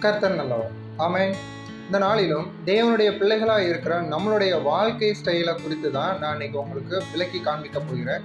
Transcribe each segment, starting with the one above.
கர்த்தர் நல்லவர். ஆமென். இந்த நாளிலும் தேவனுடைய பிள்ளைகளாக இருக்கிற நம்மளுடைய வாழ்க்கை ஸ்டைலை குறித்து தான் நான் இன்னைக்கு உங்களுக்கு விளக்கி காண்பிக்க போகிறேன்.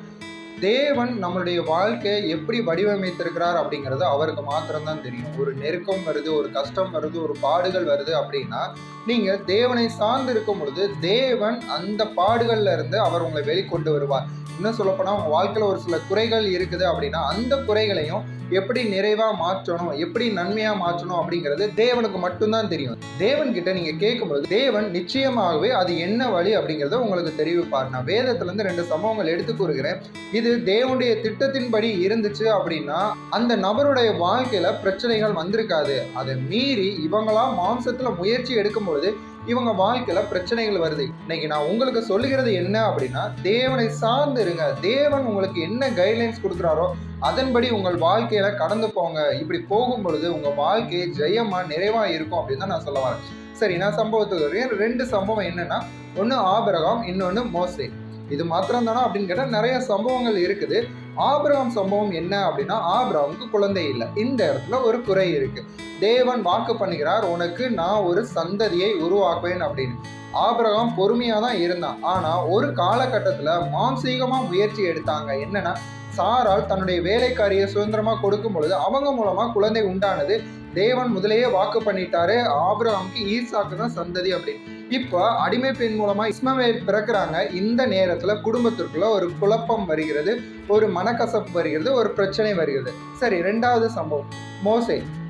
தேவன் நம்மளுடைய வாழ்க்கையை எப்படி வடிவமைத்திருக்கிறார் அப்படிங்கிறது அவருக்கு மாத்திரம்தான் தெரியும். ஒரு நெருக்கம் வருது, ஒரு கஷ்டம் வருது, ஒரு பாடுகள் வருது அப்படின்னா நீங்க தேவனை சார்ந்து இருக்கும் பொழுது தேவன் அந்த பாடுகள்ல இருந்து அவர் உங்களை வெளிக்கொண்டு வருவார். இன்னும் சொல்லப்போனா உங்க வாழ்க்கையில ஒரு சில குறைகள் இருக்குது அப்படின்னா அந்த குறைகளையும் எப்படி நிறைவா மாற்றணும், எப்படி நன்மையா மாற்றணும் அப்படிங்கிறது தேவனுக்கு மட்டும்தான் தெரியும். தேவன் கிட்ட நீங்க கேட்கும்போது தேவன் நிச்சயமாகவே அது என்ன வழி அப்படிங்கிறத உங்களுக்கு தெரிவிப்பார். நான் வேதத்துல இருந்து 2 சம்பவங்கள் எடுத்து கூறுகிறேன். இது தேவனுடைய திட்டத்தின்படி இருந்துச்சு அப்படின்னா அந்த நபருடைய வாழ்க்கையில பிரச்சனைகள் வந்திருக்காது. அதை மீறி இவங்களா மாம்சத்துல முயற்சி எடுக்கும் பொழுது இவங்க வாழ்க்கையில பிரச்சனைகள் வருது. இன்னைக்கு நான் உங்களுக்கு சொல்லுகிறது என்ன அப்படின்னா, தேவனை சார்ந்து இருங்க. தேவன் உங்களுக்கு என்ன கைட்லைன்ஸ் கொடுக்குறாரோ அதன்படி உங்கள் வாழ்க்கையில கடந்து போங்க. இப்படி போகும் பொழுது உங்க வாழ்க்கை ஜெயமா நிறைவா இருக்கும் அப்படின்னு தான் நான் சொல்ல வரேன். சரி, நான் சம்பவத்துக்கு 2 சம்பவம் என்னன்னா, ஒன்று ஆபிரகாம், இன்னொன்று மோசே. இது மாத்திரம் தானா அப்படின்னு கேட்டால் நிறைய சம்பவங்கள் இருக்குது. ஆபிரகாம் சம்பவம் என்ன அப்படின்னா, ஆபிரகாமுக்கு குழந்தை இல்லை. இந்த இடத்துல ஒரு குறை இருக்கு. தேவன் வாக்கு பண்ணுகிறார், உனக்கு நான் ஒரு சந்ததியை உருவாக்குவேன் அப்படின்னு. ஆபிரகாம் பொறுமையா தான் இருந்தான். ஆனா ஒரு காலகட்டத்துல மாம்சீகமா முயற்சி எடுத்தாங்க. என்னன்னா, சாரால் தன்னுடைய வேலைக்காரியை சுதந்திரமா கொடுக்கும் பொழுது அவங்க மூலமா குழந்தை உண்டானது. தேவன் முதலேயே வாக்கு பண்ணிட்டாரு, ஆபிரகாமுக்கு ஈசாக்கு தான் சந்ததி அப்படின்னு. இப்போ அடிமை பெண் மூலமா இஸ்மவேல் பிறக்கிறாங்க. இந்த நேரத்துல குடும்பத்திற்குள்ள ஒரு குழப்பம் வருகிறது, ஒரு மனக்கசப்பு வருகிறது, ஒரு பிரச்சனை வருகிறது. சரி, 2வது சம்பவம்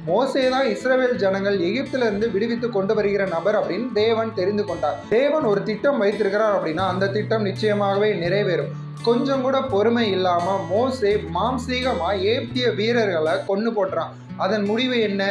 மோசே தான் இஸ்ரவேல் ஜனங்கள் எகிப்துல இருந்து விடுவித்து கொண்டு வருகிற நபர் அப்படின்னு தேவன் தெரிந்து கொண்டார். தேவன் ஒரு திட்டம் வைத்திருக்கிறார் அப்படின்னா அந்த திட்டம் நிச்சயமாகவே நிறைவேறும். கொஞ்சம் கூட பொறுமை இல்லாம மோசே மாம்சீகமா ஏப்திய வீரர்களை கொன்னு போட்டுறான். அதன் முடிவு என்ன?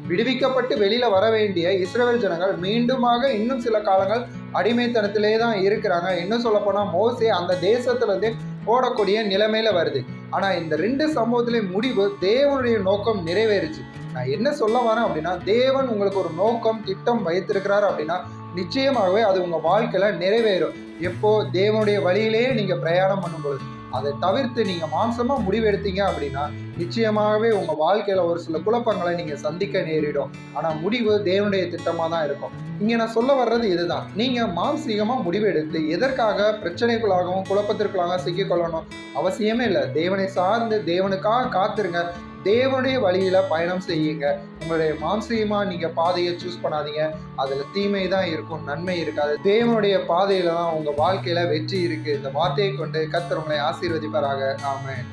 விடுவிக்கப்பட்டு வெளியில வர வேண்டிய இஸ்ரவேல் ஜனங்கள் மீண்டுமாக இன்னும் சில காலங்கள் அடிமைத்தனத்திலே தான் இருக்கிறாங்க. இன்னும் சொல்ல போனா மோசே அந்த தேசத்துல இருந்தே ஓடக்கூடிய நிலைமையில வருது. ஆனா இந்த 2 சம்பவத்திலே முடிவு தேவனுடைய நோக்கம் நிறைவேறுச்சு. நான் என்ன சொல்ல வரேன் அப்படின்னா, தேவன் உங்களுக்கு ஒரு நோக்கம் திட்டம் வைத்திருக்கிறார் அப்படின்னா நிச்சயமாகவே அது உங்க வாழ்க்கையில நிறைவேறும். எப்போ? தேவனுடைய வழியிலேயே நீங்க பிரயாணம் பண்ணும்போது. அதை தவிர்த்து நீங்க மாம்சமா முடிவெடுத்தீங்க அப்படின்னா நிச்சயமாகவே உங்க வாழ்க்கையில ஒரு சில குழப்பங்களை நீங்க சந்திக்க நேரிடும். ஆனா முடிவு தேவனுடைய திட்டமா தான் இருக்கும். இங்க நான் சொல்ல வர்றது இதுதான். நீங்க மாம்சீகமா முடிவெடுத்து எதற்காக பிரச்சனைக்குள்ளாகவும் குழப்பத்திற்குள்ளாக சிக்கிக்கொள்ளணும் அவசியமே இல்லை. தேவனை சார்ந்து தேவனுக்காக காத்துருங்க. தேவனுடைய வழியில பயணம் செய்யுங்க. உங்களுடைய மாம்சீகமா நீங்க பாதையை சூஸ் பண்ணாதீங்க. அதுல தீமை தான் இருக்கும், நன்மை இருக்காது. தேவனுடைய பாதையில தான் உங்க வாழ்க்கையில வெற்றி இருக்கு. இந்த வார்த்தையை கொண்டு கர்த்தர் உங்களை ஆசீர்வதிப்பாராக. ஆமென்.